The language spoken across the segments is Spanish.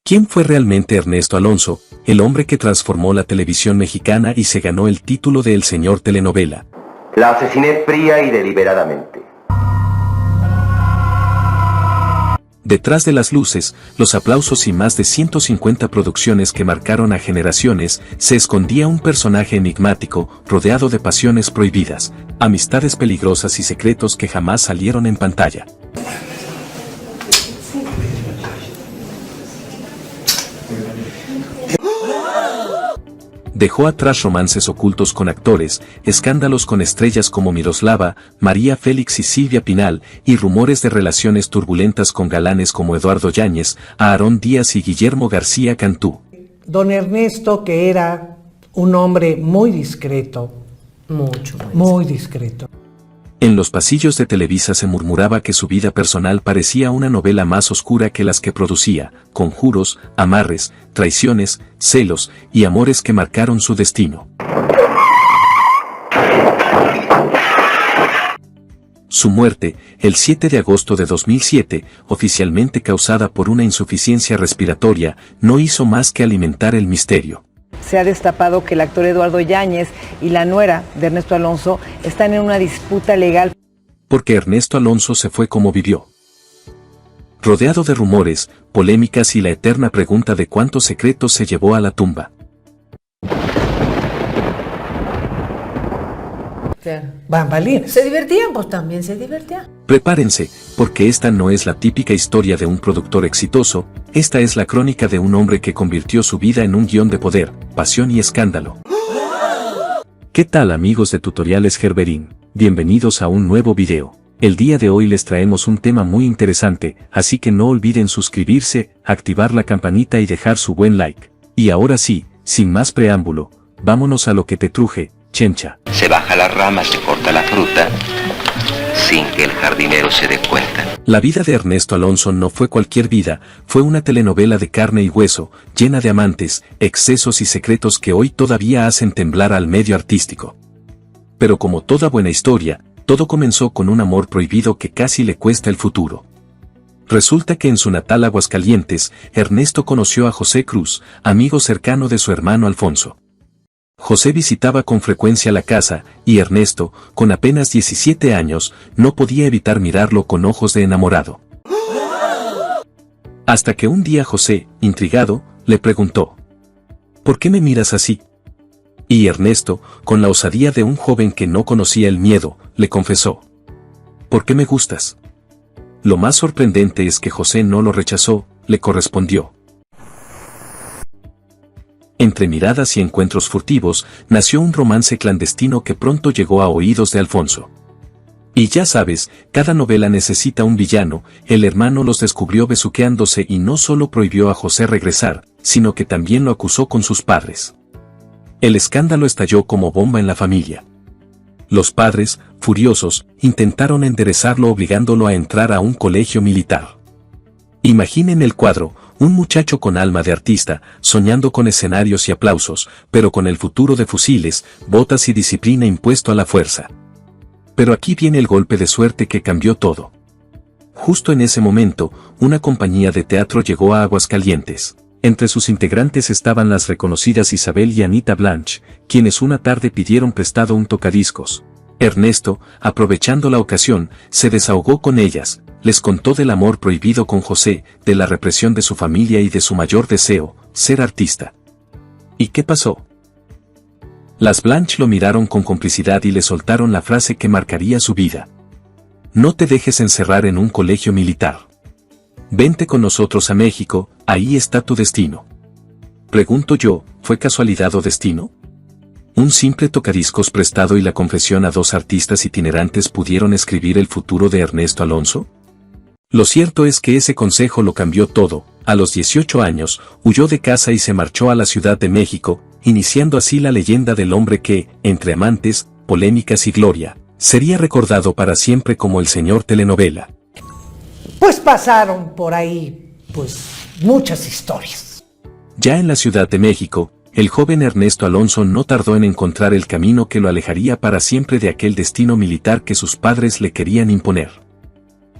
¿Quién fue realmente Ernesto Alonso, el hombre que transformó la televisión mexicana y se ganó el título de El Señor Telenovela? La asesiné fría y deliberadamente. Detrás de las luces, los aplausos y más de 150 producciones que marcaron a generaciones, se escondía un personaje enigmático, rodeado de pasiones prohibidas, amistades peligrosas y secretos que jamás salieron en pantalla. Dejó atrás romances ocultos con actores, escándalos con estrellas como Miroslava, María Félix y Silvia Pinal, y rumores de relaciones turbulentas con galanes como Eduardo Yáñez, Aarón Díaz y Guillermo García Cantú. Don Ernesto, que era un hombre muy discreto, muy discreto. En los pasillos de Televisa se murmuraba que su vida personal parecía una novela más oscura que las que producía, conjuros, amarres, traiciones, celos y amores que marcaron su destino. Su muerte, el 7 de agosto de 2007, oficialmente causada por una insuficiencia respiratoria, no hizo más que alimentar el misterio. Se ha destapado que el actor Eduardo Yáñez y la nuera de Ernesto Alonso están en una disputa legal. Porque Ernesto Alonso se fue como vivió. Rodeado de rumores, polémicas y la eterna pregunta de cuántos secretos se llevó a la tumba. Bambalines. Se divertían, pues también se divertían. Prepárense, porque esta no es la típica historia de un productor exitoso, esta es la crónica de un hombre que convirtió su vida en un guión de poder, pasión y escándalo. ¿Qué tal amigos de Tutoriales Gerberín? Bienvenidos a un nuevo video. El día de hoy les traemos un tema muy interesante, así que no olviden suscribirse, activar la campanita y dejar su buen like. Y ahora sí, sin más preámbulo, vámonos a lo que te truje, chencha. Se baja la rama, se corta la fruta, sin que el jardinero se dé cuenta. La vida de Ernesto Alonso no fue cualquier vida, fue una telenovela de carne y hueso, llena de amantes, excesos y secretos que hoy todavía hacen temblar al medio artístico. Pero como toda buena historia, todo comenzó con un amor prohibido que casi le cuesta el futuro. Resulta que en su natal Aguascalientes, Ernesto conoció a José Cruz, amigo cercano de su hermano Alfonso. José visitaba con frecuencia la casa, y Ernesto, con apenas 17 años, no podía evitar mirarlo con ojos de enamorado. Hasta que un día José, intrigado, le preguntó: ¿por qué me miras así? Y Ernesto, con la osadía de un joven que no conocía el miedo, le confesó: ¿por qué me gustas? Lo más sorprendente es que José no lo rechazó, le correspondió. Entre miradas y encuentros furtivos, nació un romance clandestino que pronto llegó a oídos de Alfonso. Y ya sabes, cada novela necesita un villano, el hermano los descubrió besuqueándose y no solo prohibió a José regresar, sino que también lo acusó con sus padres. El escándalo estalló como bomba en la familia. Los padres, furiosos, intentaron enderezarlo obligándolo a entrar a un colegio militar. Imaginen el cuadro, un muchacho con alma de artista, soñando con escenarios y aplausos, pero con el futuro de fusiles, botas y disciplina impuesto a la fuerza. Pero aquí viene el golpe de suerte que cambió todo. Justo en ese momento, una compañía de teatro llegó a Aguascalientes. Entre sus integrantes estaban las reconocidas Isabel y Anita Blanch, quienes una tarde pidieron prestado un tocadiscos. Ernesto, aprovechando la ocasión, se desahogó con ellas, les contó del amor prohibido con José, de la represión de su familia y de su mayor deseo, ser artista. ¿Y qué pasó? Las Blanch lo miraron con complicidad y le soltaron la frase que marcaría su vida. No te dejes encerrar en un colegio militar. Vente con nosotros a México, ahí está tu destino. Pregunto yo, ¿fue casualidad o destino? ¿Un simple tocadiscos prestado y la confesión a dos artistas itinerantes pudieron escribir el futuro de Ernesto Alonso? Lo cierto es que ese consejo lo cambió todo. A los 18 años, huyó de casa y se marchó a la Ciudad de México, iniciando así la leyenda del hombre que, entre amantes, polémicas y gloria, sería recordado para siempre como el señor telenovela. Pues pasaron por ahí, muchas historias. Ya en la Ciudad de México, el joven Ernesto Alonso no tardó en encontrar el camino que lo alejaría para siempre de aquel destino militar que sus padres le querían imponer.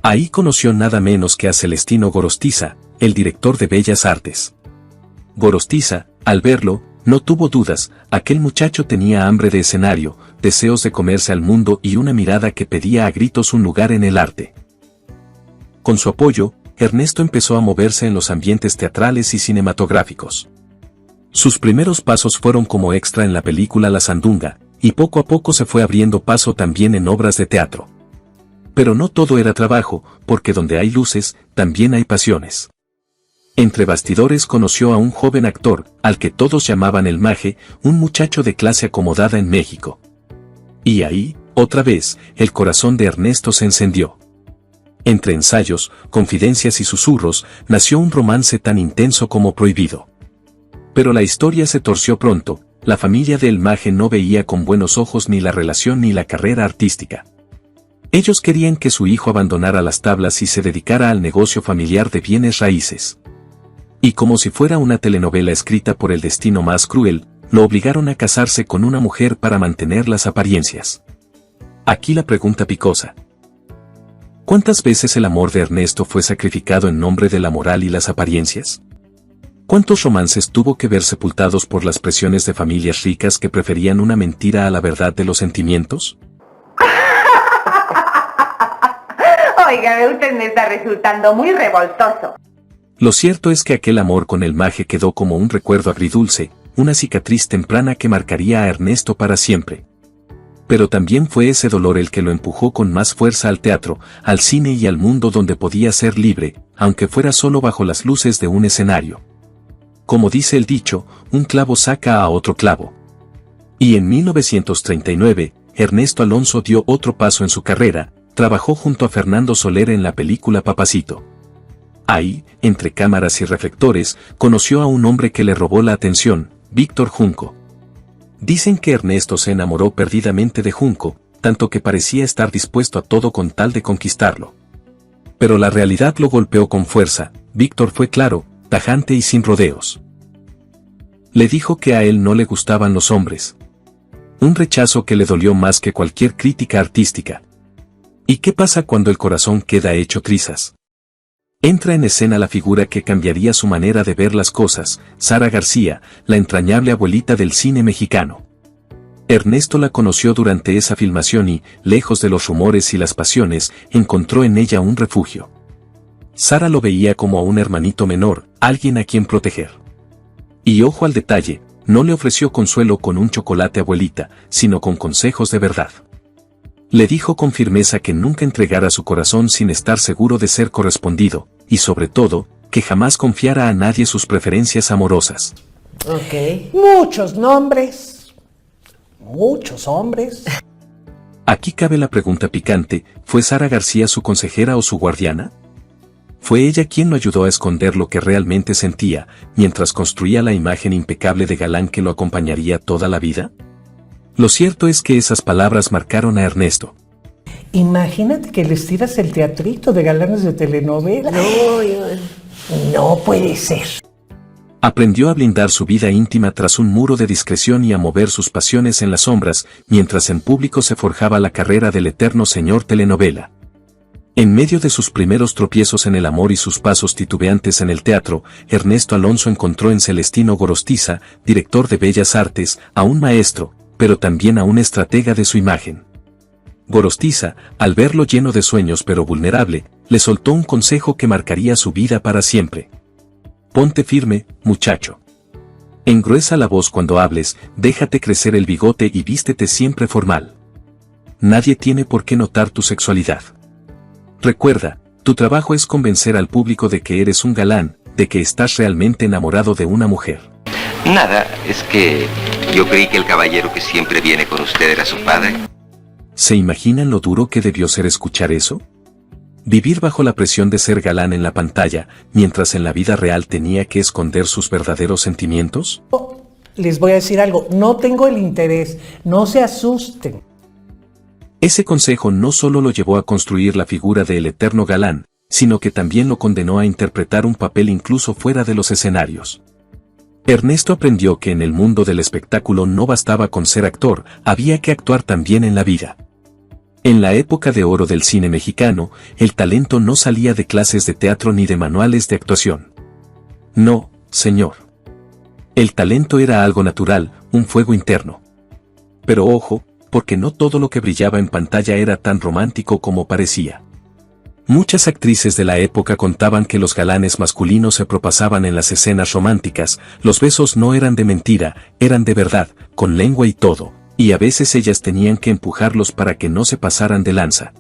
Ahí conoció nada menos que a Celestino Gorostiza, el director de Bellas Artes. Gorostiza, al verlo, no tuvo dudas, aquel muchacho tenía hambre de escenario, deseos de comerse al mundo y una mirada que pedía a gritos un lugar en el arte. Con su apoyo, Ernesto empezó a moverse en los ambientes teatrales y cinematográficos. Sus primeros pasos fueron como extra en la película La Sandunga, y poco a poco se fue abriendo paso también en obras de teatro. Pero no todo era trabajo, porque donde hay luces, también hay pasiones. Entre bastidores conoció a un joven actor, al que todos llamaban el Maje, un muchacho de clase acomodada en México. Y ahí, otra vez, el corazón de Ernesto se encendió. Entre ensayos, confidencias y susurros, nació un romance tan intenso como prohibido. Pero la historia se torció pronto, la familia de El Maje no veía con buenos ojos ni la relación ni la carrera artística. Ellos querían que su hijo abandonara las tablas y se dedicara al negocio familiar de bienes raíces. Y como si fuera una telenovela escrita por el destino más cruel, lo obligaron a casarse con una mujer para mantener las apariencias. Aquí la pregunta picosa. ¿Cuántas veces el amor de Ernesto fue sacrificado en nombre de la moral y las apariencias? ¿Cuántos romances tuvo que ver sepultados por las presiones de familias ricas que preferían una mentira a la verdad de los sentimientos? Oiga, usted me está resultando muy revoltoso. Lo cierto es que aquel amor con el Maje quedó como un recuerdo agridulce, una cicatriz temprana que marcaría a Ernesto para siempre. Pero también fue ese dolor el que lo empujó con más fuerza al teatro, al cine y al mundo donde podía ser libre, aunque fuera solo bajo las luces de un escenario. Como dice el dicho, un clavo saca a otro clavo. Y en 1939, Ernesto Alonso dio otro paso en su carrera, trabajó junto a Fernando Soler en la película Papacito. Ahí, entre cámaras y reflectores, conoció a un hombre que le robó la atención, Víctor Junco. Dicen que Ernesto se enamoró perdidamente de Junco, tanto que parecía estar dispuesto a todo con tal de conquistarlo. Pero la realidad lo golpeó con fuerza. Víctor fue claro, tajante y sin rodeos. Le dijo que a él no le gustaban los hombres. Un rechazo que le dolió más que cualquier crítica artística. ¿Y qué pasa cuando el corazón queda hecho trizas? Entra en escena la figura que cambiaría su manera de ver las cosas, Sara García, la entrañable abuelita del cine mexicano. Ernesto la conoció durante esa filmación y, lejos de los rumores y las pasiones, encontró en ella un refugio. Sara lo veía como a un hermanito menor, alguien a quien proteger. Y ojo al detalle, no le ofreció consuelo con un chocolate abuelita, sino con consejos de verdad. Le dijo con firmeza que nunca entregara su corazón sin estar seguro de ser correspondido, y sobre todo, que jamás confiara a nadie sus preferencias amorosas. Ok. Muchos nombres, muchos hombres. Aquí cabe la pregunta picante, ¿fue Sara García su consejera o su guardiana? ¿Fue ella quien lo ayudó a esconder lo que realmente sentía, mientras construía la imagen impecable de galán que lo acompañaría toda la vida? Lo cierto es que esas palabras marcaron a Ernesto. Imagínate que les tiras el teatrito de galanes de telenovela. No puede ser. Aprendió a blindar su vida íntima tras un muro de discreción y a mover sus pasiones en las sombras, mientras en público se forjaba la carrera del eterno señor telenovela. En medio de sus primeros tropiezos en el amor y sus pasos titubeantes en el teatro, Ernesto Alonso encontró en Celestino Gorostiza, director de Bellas Artes, a un maestro, pero también a un estratega de su imagen. Gorostiza, al verlo lleno de sueños pero vulnerable, le soltó un consejo que marcaría su vida para siempre. Ponte firme, muchacho. Engruesa la voz cuando hables, déjate crecer el bigote y vístete siempre formal. Nadie tiene por qué notar tu sexualidad. Recuerda, tu trabajo es convencer al público de que eres un galán, de que estás realmente enamorado de una mujer. Nada, es que yo creí que el caballero que siempre viene con usted era su padre. ¿Se imaginan lo duro que debió ser escuchar eso? Vivir bajo la presión de ser galán en la pantalla, mientras en la vida real tenía que esconder sus verdaderos sentimientos. Les voy a decir algo, no tengo el interés, no se asusten. Ese consejo no solo lo llevó a construir la figura del eterno galán, sino que también lo condenó a interpretar un papel incluso fuera de los escenarios. Ernesto aprendió que en el mundo del espectáculo no bastaba con ser actor, había que actuar también en la vida. En la época de oro del cine mexicano, el talento no salía de clases de teatro ni de manuales de actuación. No, señor. El talento era algo natural, un fuego interno. Pero ojo, porque no todo lo que brillaba en pantalla era tan romántico como parecía. Muchas actrices de la época contaban que los galanes masculinos se propasaban en las escenas románticas, los besos no eran de mentira, eran de verdad, con lengua y todo, y a veces ellas tenían que empujarlos para que no se pasaran de lanza.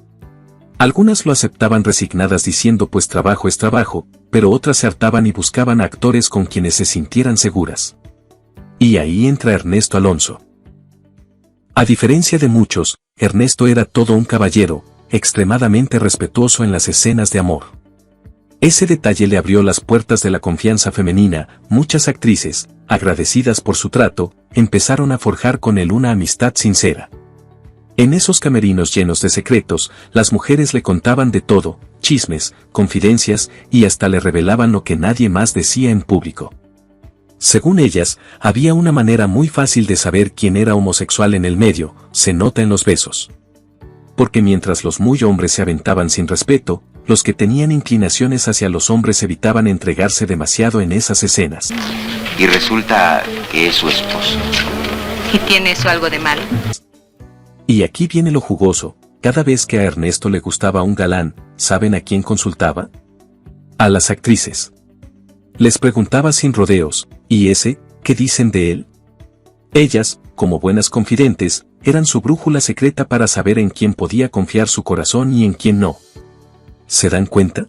Algunas lo aceptaban resignadas diciendo pues trabajo es trabajo, pero otras se hartaban y buscaban a actores con quienes se sintieran seguras. Y ahí entra Ernesto Alonso. A diferencia de muchos, Ernesto era todo un caballero, extremadamente respetuoso en las escenas de amor. Ese detalle le abrió las puertas de la confianza femenina. Muchas actrices, agradecidas por su trato, empezaron a forjar con él una amistad sincera. En esos camerinos llenos de secretos, las mujeres le contaban de todo, chismes, confidencias, y hasta le revelaban lo que nadie más decía en público. Según ellas, había una manera muy fácil de saber quién era homosexual en el medio, se nota en los besos. Porque mientras los muy hombres se aventaban sin respeto, los que tenían inclinaciones hacia los hombres evitaban entregarse demasiado en esas escenas. Y resulta que es su esposo. ¿Y tiene eso algo de malo? Y aquí viene lo jugoso, cada vez que a Ernesto le gustaba un galán, ¿saben a quién consultaba? A las actrices. Les preguntaba sin rodeos, ¿y ese, qué dicen de él? Ellas, como buenas confidentes, eran su brújula secreta para saber en quién podía confiar su corazón y en quién no. ¿Se dan cuenta?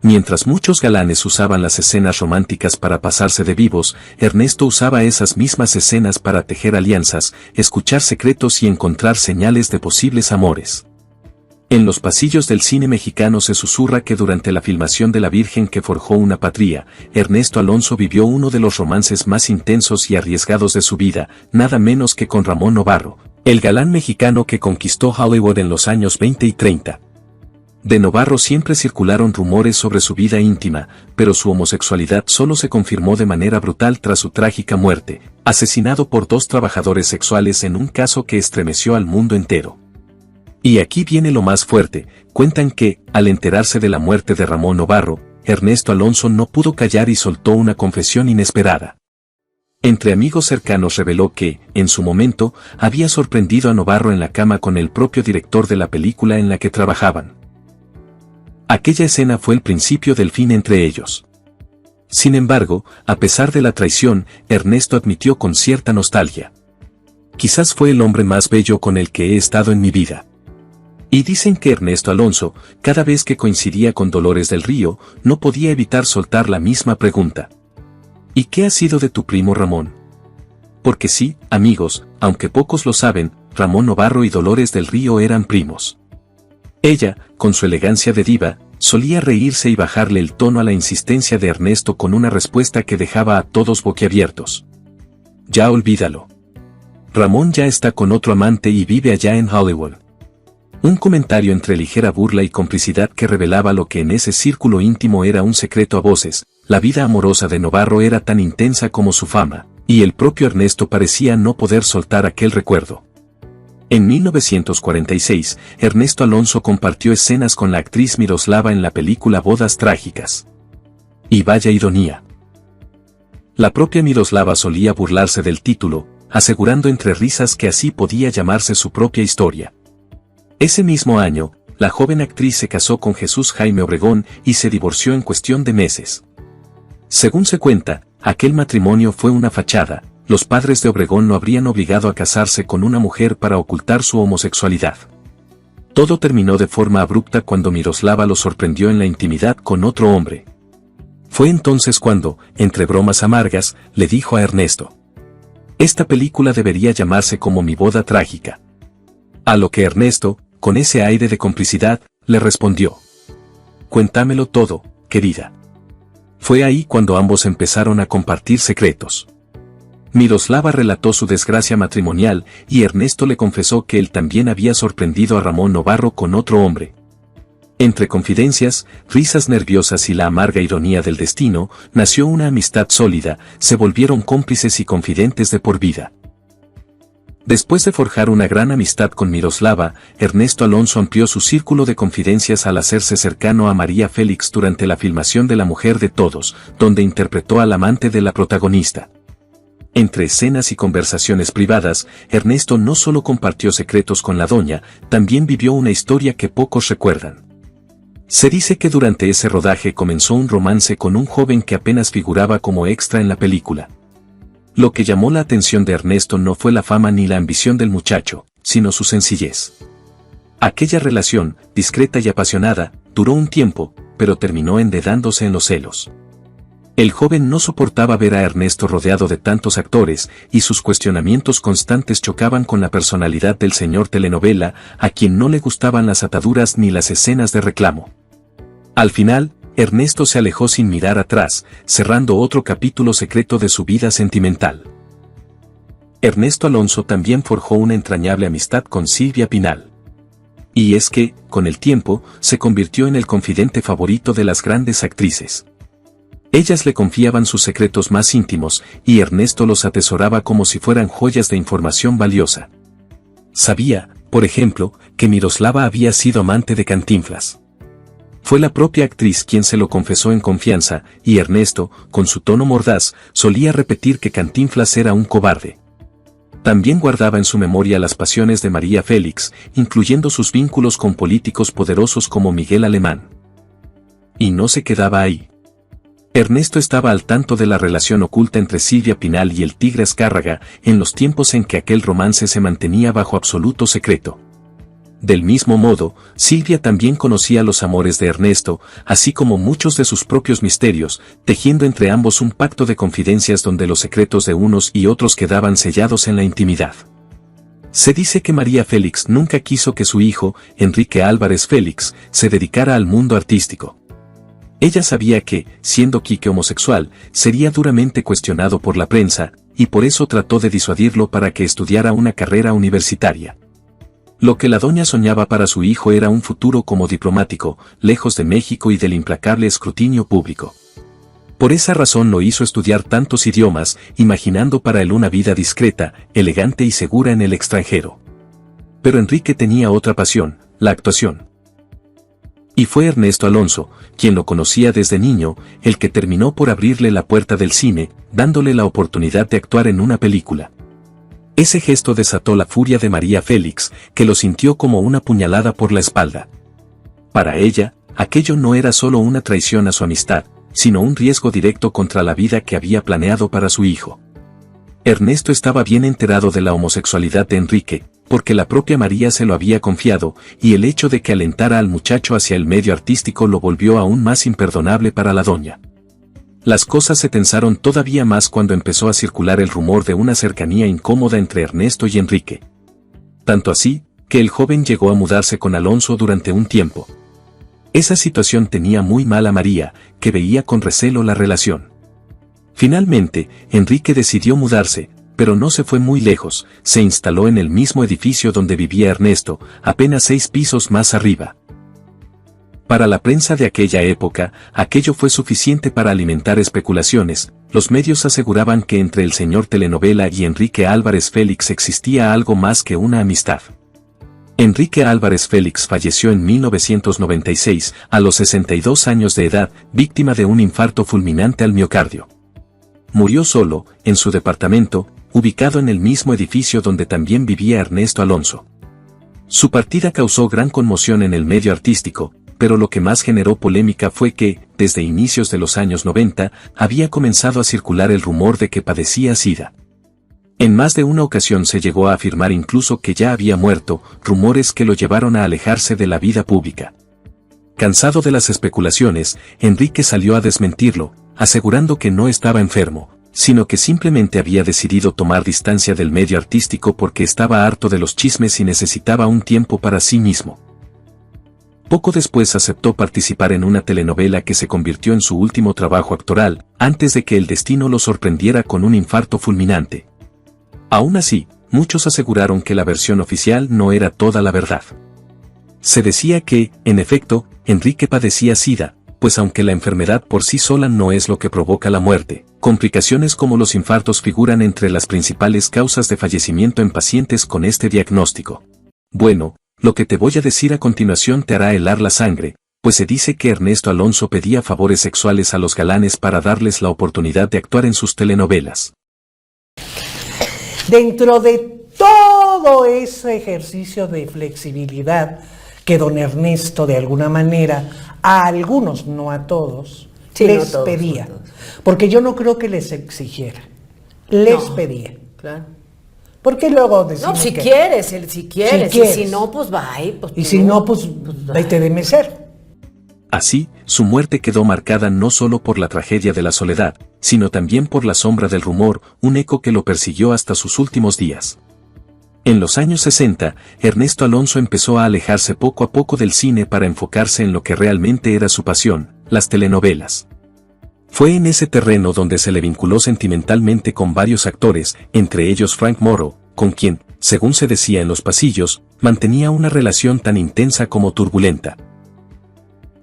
Mientras muchos galanes usaban las escenas románticas para pasarse de vivos, Ernesto usaba esas mismas escenas para tejer alianzas, escuchar secretos y encontrar señales de posibles amores. En los pasillos del cine mexicano se susurra que durante la filmación de La Virgen que forjó una patria, Ernesto Alonso vivió uno de los romances más intensos y arriesgados de su vida, nada menos que con Ramón Novarro, el galán mexicano que conquistó Hollywood en los años 20 y 30. De Novarro siempre circularon rumores sobre su vida íntima, pero su homosexualidad solo se confirmó de manera brutal tras su trágica muerte, asesinado por 2 trabajadores sexuales en un caso que estremeció al mundo entero. Y aquí viene lo más fuerte, cuentan que, al enterarse de la muerte de Ramón Novarro, Ernesto Alonso no pudo callar y soltó una confesión inesperada. Entre amigos cercanos reveló que, en su momento, había sorprendido a Novarro en la cama con el propio director de la película en la que trabajaban. Aquella escena fue el principio del fin entre ellos. Sin embargo, a pesar de la traición, Ernesto admitió con cierta nostalgia: quizás fue el hombre más bello con el que he estado en mi vida. Y dicen que Ernesto Alonso, cada vez que coincidía con Dolores del Río, no podía evitar soltar la misma pregunta: ¿y qué ha sido de tu primo Ramón? Porque sí, amigos, aunque pocos lo saben, Ramón Novarro y Dolores del Río eran primos. Ella, con su elegancia de diva, solía reírse y bajarle el tono a la insistencia de Ernesto con una respuesta que dejaba a todos boquiabiertos: ya olvídalo. Ramón ya está con otro amante y vive allá en Hollywood. Un comentario entre ligera burla y complicidad que revelaba lo que en ese círculo íntimo era un secreto a voces. La vida amorosa de Novarro era tan intensa como su fama, y el propio Ernesto parecía no poder soltar aquel recuerdo. En 1946, Ernesto Alonso compartió escenas con la actriz Miroslava en la película Bodas Trágicas. Y vaya ironía. La propia Miroslava solía burlarse del título, asegurando entre risas que así podía llamarse su propia historia. Ese mismo año, la joven actriz se casó con Jesús Jaime Obregón y se divorció en cuestión de meses. Según se cuenta, aquel matrimonio fue una fachada. Los padres de Obregón lo habrían obligado a casarse con una mujer para ocultar su homosexualidad. Todo terminó de forma abrupta cuando Miroslava lo sorprendió en la intimidad con otro hombre. Fue entonces cuando, entre bromas amargas, le dijo a Ernesto: esta película debería llamarse como Mi boda trágica. A lo que Ernesto, con ese aire de complicidad, le respondió: cuéntamelo todo, querida. Fue ahí cuando ambos empezaron a compartir secretos. Miroslava relató su desgracia matrimonial y Ernesto le confesó que él también había sorprendido a Ramón Novarro con otro hombre. Entre confidencias, risas nerviosas y la amarga ironía del destino, nació una amistad sólida, se volvieron cómplices y confidentes de por vida. Después de forjar una gran amistad con Miroslava, Ernesto Alonso amplió su círculo de confidencias al hacerse cercano a María Félix durante la filmación de La Mujer de Todos, donde interpretó al amante de la protagonista. Entre escenas y conversaciones privadas, Ernesto no solo compartió secretos con la doña, también vivió una historia que pocos recuerdan. Se dice que durante ese rodaje comenzó un romance con un joven que apenas figuraba como extra en la película. Lo que llamó la atención de Ernesto no fue la fama ni la ambición del muchacho, sino su sencillez. Aquella relación, discreta y apasionada, duró un tiempo, pero terminó enredándose en los celos. El joven no soportaba ver a Ernesto rodeado de tantos actores, y sus cuestionamientos constantes chocaban con la personalidad del señor telenovela, a quien no le gustaban las ataduras ni las escenas de reclamo. Al final, Ernesto se alejó sin mirar atrás, cerrando otro capítulo secreto de su vida sentimental. Ernesto Alonso también forjó una entrañable amistad con Silvia Pinal. Y es que, con el tiempo, se convirtió en el confidente favorito de las grandes actrices. Ellas le confiaban sus secretos más íntimos, y Ernesto los atesoraba como si fueran joyas de información valiosa. Sabía, por ejemplo, que Miroslava había sido amante de Cantinflas. Fue la propia actriz quien se lo confesó en confianza, y Ernesto, con su tono mordaz, solía repetir que Cantinflas era un cobarde. También guardaba en su memoria las pasiones de María Félix, incluyendo sus vínculos con políticos poderosos como Miguel Alemán. Y no se quedaba ahí. Ernesto estaba al tanto de la relación oculta entre Silvia Pinal y el Tigre Azcárraga, en los tiempos en que aquel romance se mantenía bajo absoluto secreto. Del mismo modo, Silvia también conocía los amores de Ernesto, así como muchos de sus propios misterios, tejiendo entre ambos un pacto de confidencias donde los secretos de unos y otros quedaban sellados en la intimidad. Se dice que María Félix nunca quiso que su hijo, Enrique Álvarez Félix, se dedicara al mundo artístico. Ella sabía que, siendo Quique homosexual, sería duramente cuestionado por la prensa, y por eso trató de disuadirlo para que estudiara una carrera universitaria. Lo que la doña soñaba para su hijo era un futuro como diplomático, lejos de México y del implacable escrutinio público. Por esa razón lo hizo estudiar tantos idiomas, imaginando para él una vida discreta, elegante y segura en el extranjero. Pero Enrique tenía otra pasión, la actuación. Y fue Ernesto Alonso, quien lo conocía desde niño, el que terminó por abrirle la puerta del cine, dándole la oportunidad de actuar en una película. Ese gesto desató la furia de María Félix, que lo sintió como una puñalada por la espalda. Para ella, aquello no era solo una traición a su amistad, sino un riesgo directo contra la vida que había planeado para su hijo. Ernesto estaba bien enterado de la homosexualidad de Enrique, porque la propia María se lo había confiado, y el hecho de que alentara al muchacho hacia el medio artístico lo volvió aún más imperdonable para la doña. Las cosas se tensaron todavía más cuando empezó a circular el rumor de una cercanía incómoda entre Ernesto y Enrique. Tanto así, que el joven llegó a mudarse con Alonso durante un tiempo. Esa situación tenía muy mal a María, que veía con recelo la relación. Finalmente, Enrique decidió mudarse, pero no se fue muy lejos, se instaló en el mismo edificio donde vivía Ernesto, apenas 6 pisos más arriba. Para la prensa de aquella época, aquello fue suficiente para alimentar especulaciones. Los medios aseguraban que entre el señor telenovela y Enrique Álvarez Félix existía algo más que una amistad. Enrique Álvarez Félix falleció en 1996, a los 62 años de edad, víctima de un infarto fulminante al miocardio. Murió solo, en su departamento, ubicado en el mismo edificio donde también vivía Ernesto Alonso. Su partida causó gran conmoción en el medio artístico, pero lo que más generó polémica fue que, desde inicios de los años 90, había comenzado a circular el rumor de que padecía SIDA. En más de una ocasión se llegó a afirmar incluso que ya había muerto, rumores que lo llevaron a alejarse de la vida pública. Cansado de las especulaciones, Enrique salió a desmentirlo, asegurando que no estaba enfermo, sino que simplemente había decidido tomar distancia del medio artístico porque estaba harto de los chismes y necesitaba un tiempo para sí mismo. Poco después aceptó participar en una telenovela que se convirtió en su último trabajo actoral, antes de que el destino lo sorprendiera con un infarto fulminante. Aún así, muchos aseguraron que la versión oficial no era toda la verdad. Se decía que, en efecto, Enrique padecía SIDA, pues aunque la enfermedad por sí sola no es lo que provoca la muerte, Complicaciones como los infartos figuran entre las principales causas de fallecimiento en pacientes con este diagnóstico. Bueno, lo que te voy a decir a continuación te hará helar la sangre, pues se dice que Ernesto Alonso pedía favores sexuales a los galanes para darles la oportunidad de actuar en sus telenovelas. Dentro de todo ese ejercicio de flexibilidad que don Ernesto de alguna manera, a algunos, no a todos, Sí, les no todos, pedía. no todos. Porque yo no creo que les exigiera, les No, pedía. Claro. Porque luego decimos No, si que, quieres, si quieres. Si quieres. Y si no, pues bye. Pues y si no, pues vete de mesero. Así, su muerte quedó marcada no solo por la tragedia de la soledad, sino también por la sombra del rumor, un eco que lo persiguió hasta sus últimos días. En los años 60, Ernesto Alonso empezó a alejarse poco a poco del cine para enfocarse en lo que realmente era su pasión, las telenovelas. Fue en ese terreno donde se le vinculó sentimentalmente con varios actores, entre ellos Frank Morrow, con quien, según se decía en los pasillos, mantenía una relación tan intensa como turbulenta.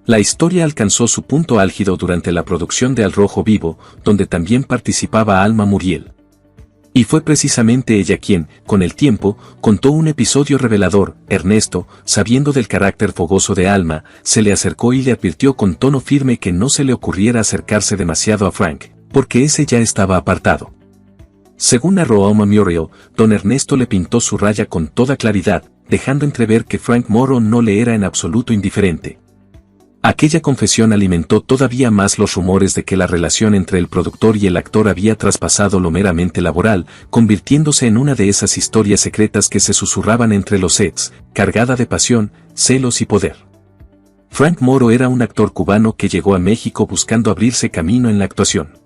La historia alcanzó su punto álgido durante la producción de Al Rojo Vivo, donde también participaba Alma Muriel. Y fue precisamente ella quien, con el tiempo, contó un episodio revelador. Ernesto, sabiendo del carácter fogoso de Alma, se le acercó y le advirtió con tono firme que no se le ocurriera acercarse demasiado a Frank, porque ese ya estaba apartado. Según narró Alma Muriel, don Ernesto le pintó su raya con toda claridad, dejando entrever que Frank Morrow no le era en absoluto indiferente. Aquella confesión alimentó todavía más los rumores de que la relación entre el productor y el actor había traspasado lo meramente laboral, convirtiéndose en una de esas historias secretas que se susurraban entre los sets, cargada de pasión, celos y poder. Frank Morrow era un actor cubano que llegó a México buscando abrirse camino en la actuación.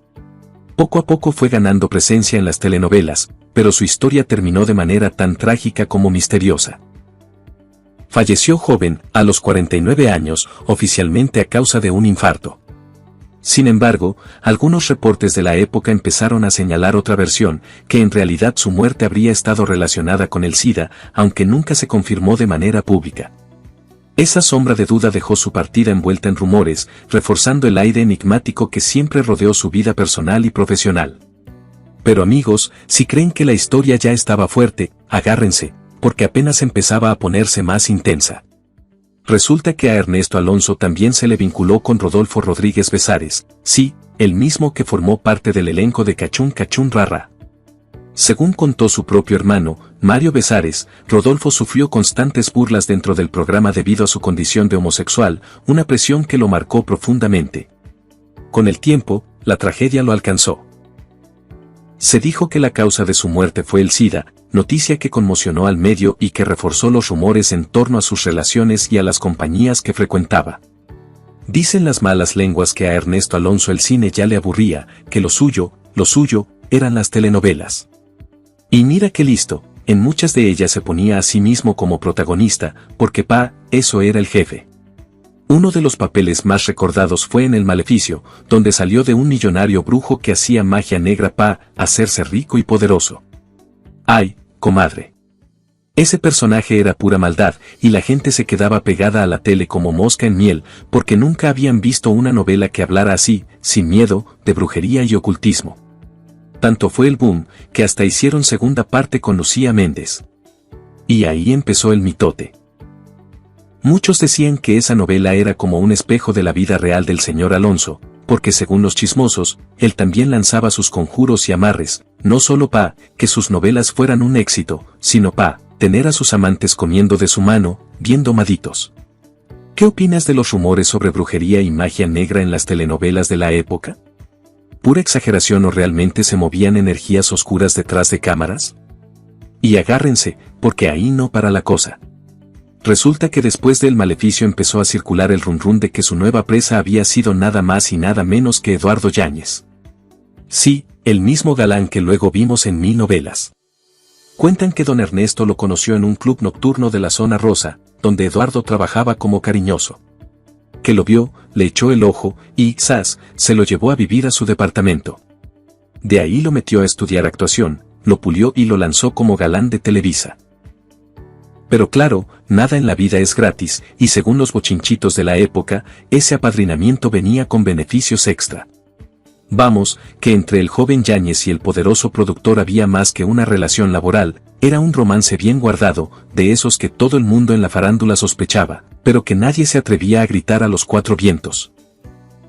Poco a poco fue ganando presencia en las telenovelas, pero su historia terminó de manera tan trágica como misteriosa. Falleció joven, a los 49 años, oficialmente a causa de un infarto. Sin embargo, algunos reportes de la época empezaron a señalar otra versión, que en realidad su muerte habría estado relacionada con el SIDA, aunque nunca se confirmó de manera pública. Esa sombra de duda dejó su partida envuelta en rumores, reforzando el aire enigmático que siempre rodeó su vida personal y profesional. Pero amigos, si creen que la historia ya estaba fuerte, agárrense, porque apenas empezaba a ponerse más intensa. Resulta que a Ernesto Alonso también se le vinculó con Rodolfo Rodríguez Besares, sí, el mismo que formó parte del elenco de Cachún Cachún Rara. Según contó su propio hermano, Mario Besares, Rodolfo sufrió constantes burlas dentro del programa debido a su condición de homosexual, una presión que lo marcó profundamente. Con el tiempo, la tragedia lo alcanzó. Se dijo que la causa de su muerte fue el SIDA, noticia que conmocionó al medio y que reforzó los rumores en torno a sus relaciones y a las compañías que frecuentaba. Dicen las malas lenguas que a Ernesto Alonso el cine ya le aburría, que lo suyo, eran las telenovelas. Y mira qué listo, en muchas de ellas se ponía a sí mismo como protagonista, porque eso era el jefe. Uno de los papeles más recordados fue en El Maleficio, donde salió de un millonario brujo que hacía magia negra para hacerse rico y poderoso. ¡Ay, comadre! Ese personaje era pura maldad, y la gente se quedaba pegada a la tele como mosca en miel, porque nunca habían visto una novela que hablara así, sin miedo, de brujería y ocultismo. Tanto fue el boom, que hasta hicieron segunda parte con Lucía Méndez. Y ahí empezó el mitote. Muchos decían que esa novela era como un espejo de la vida real del señor Alonso, porque según los chismosos, él también lanzaba sus conjuros y amarres, no solo que sus novelas fueran un éxito, sino tener a sus amantes comiendo de su mano, bien domaditos. ¿Qué opinas de los rumores sobre brujería y magia negra en las telenovelas de la época? ¿Pura exageración o realmente se movían energías oscuras detrás de cámaras? Y agárrense, porque ahí no para la cosa. Resulta que después del Maleficio empezó a circular el run de que su nueva presa había sido nada más y nada menos que Eduardo Yáñez. Sí, el mismo galán que luego vimos en 1000 novelas. Cuentan que don Ernesto lo conoció en un club nocturno de la zona rosa, donde Eduardo trabajaba como cariñoso. Que lo vio, le echó el ojo, y, se lo llevó a vivir a su departamento. De ahí lo metió a estudiar actuación, lo pulió y lo lanzó como galán de Televisa. Pero claro, nada en la vida es gratis, y según los bochinchitos de la época, ese apadrinamiento venía con beneficios extra. Vamos, que entre el joven Yáñez y el poderoso productor había más que una relación laboral, era un romance bien guardado, de esos que todo el mundo en la farándula sospechaba, pero que nadie se atrevía a gritar a los cuatro vientos.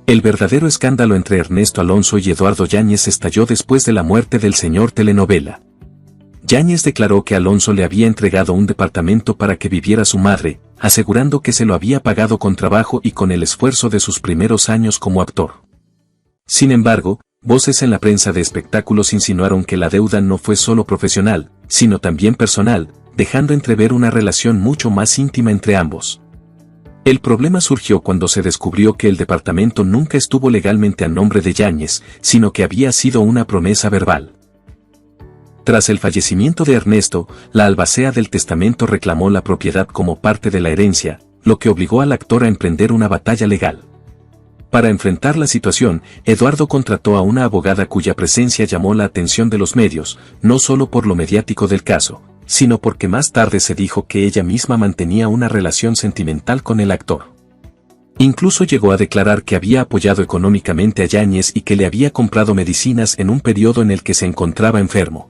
El verdadero escándalo entre Ernesto Alonso y Eduardo Yáñez estalló después de la muerte del señor telenovela. Yáñez declaró que Alonso le había entregado un departamento para que viviera su madre, asegurando que se lo había pagado con trabajo y con el esfuerzo de sus primeros años como actor. Sin embargo, voces en la prensa de espectáculos insinuaron que la deuda no fue solo profesional, sino también personal, dejando entrever una relación mucho más íntima entre ambos. El problema surgió cuando se descubrió que el departamento nunca estuvo legalmente a nombre de Yáñez, sino que había sido una promesa verbal. Tras el fallecimiento de Ernesto, la albacea del testamento reclamó la propiedad como parte de la herencia, lo que obligó al actor a emprender una batalla legal. Para enfrentar la situación, Eduardo contrató a una abogada cuya presencia llamó la atención de los medios, no solo por lo mediático del caso, sino porque más tarde se dijo que ella misma mantenía una relación sentimental con el actor. Incluso llegó a declarar que había apoyado económicamente a Yáñez y que le había comprado medicinas en un periodo en el que se encontraba enfermo.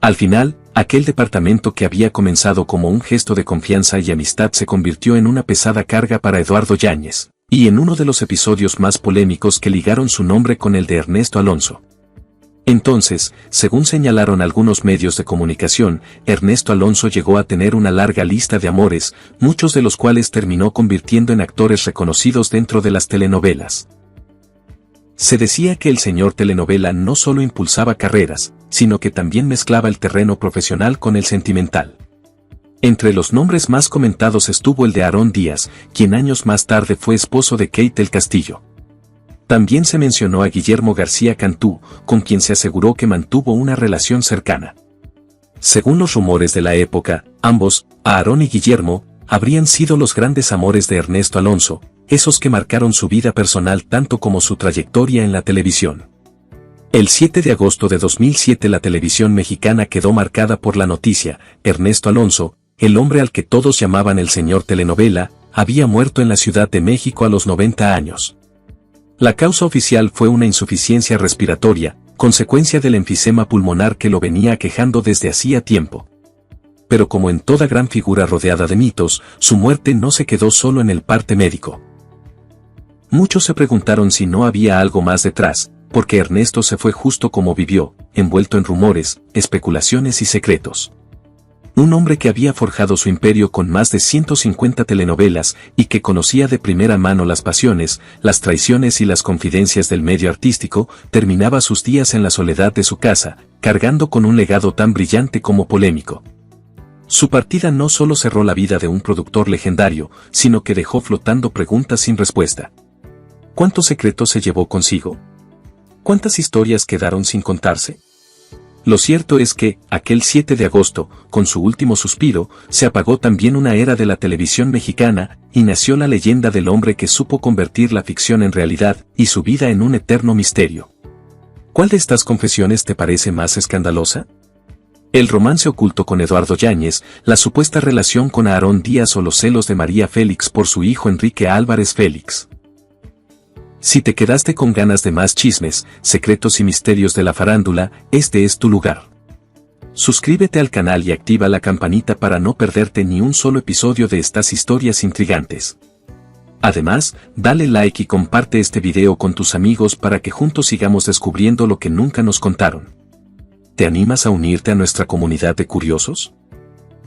Al final, aquel departamento que había comenzado como un gesto de confianza y amistad se convirtió en una pesada carga para Eduardo Yáñez, y en uno de los episodios más polémicos que ligaron su nombre con el de Ernesto Alonso. Entonces, según señalaron algunos medios de comunicación, Ernesto Alonso llegó a tener una larga lista de amores, muchos de los cuales terminó convirtiendo en actores reconocidos dentro de las telenovelas. Se decía que el señor telenovela no solo impulsaba carreras, sino que también mezclaba el terreno profesional con el sentimental. Entre los nombres más comentados estuvo el de Aarón Díaz, quien años más tarde fue esposo de Kate del Castillo. También se mencionó a Guillermo García Cantú, con quien se aseguró que mantuvo una relación cercana. Según los rumores de la época, ambos, Aarón y Guillermo, habrían sido los grandes amores de Ernesto Alonso, esos que marcaron su vida personal tanto como su trayectoria en la televisión. El 7 de agosto de 2007 la televisión mexicana quedó marcada por la noticia: Ernesto Alonso, el hombre al que todos llamaban el señor telenovela, había muerto en la Ciudad de México a los 90 años. La causa oficial fue una insuficiencia respiratoria, consecuencia del enfisema pulmonar que lo venía aquejando desde hacía tiempo. Pero como en toda gran figura rodeada de mitos, su muerte no se quedó solo en el parte médico. Muchos se preguntaron si no había algo más detrás, porque Ernesto se fue justo como vivió, envuelto en rumores, especulaciones y secretos. Un hombre que había forjado su imperio con más de 150 telenovelas y que conocía de primera mano las pasiones, las traiciones y las confidencias del medio artístico, terminaba sus días en la soledad de su casa, cargando con un legado tan brillante como polémico. Su partida no solo cerró la vida de un productor legendario, sino que dejó flotando preguntas sin respuesta. ¿Cuántos secretos se llevó consigo? ¿Cuántas historias quedaron sin contarse? Lo cierto es que, aquel 7 de agosto, con su último suspiro, se apagó también una era de la televisión mexicana, y nació la leyenda del hombre que supo convertir la ficción en realidad, y su vida en un eterno misterio. ¿Cuál de estas confesiones te parece más escandalosa? El romance oculto con Eduardo Yáñez, la supuesta relación con Aarón Díaz o los celos de María Félix por su hijo Enrique Álvarez Félix. Si te quedaste con ganas de más chismes, secretos y misterios de la farándula, este es tu lugar. Suscríbete al canal y activa la campanita para no perderte ni un solo episodio de estas historias intrigantes. Además, dale like y comparte este video con tus amigos para que juntos sigamos descubriendo lo que nunca nos contaron. ¿Te animas a unirte a nuestra comunidad de curiosos?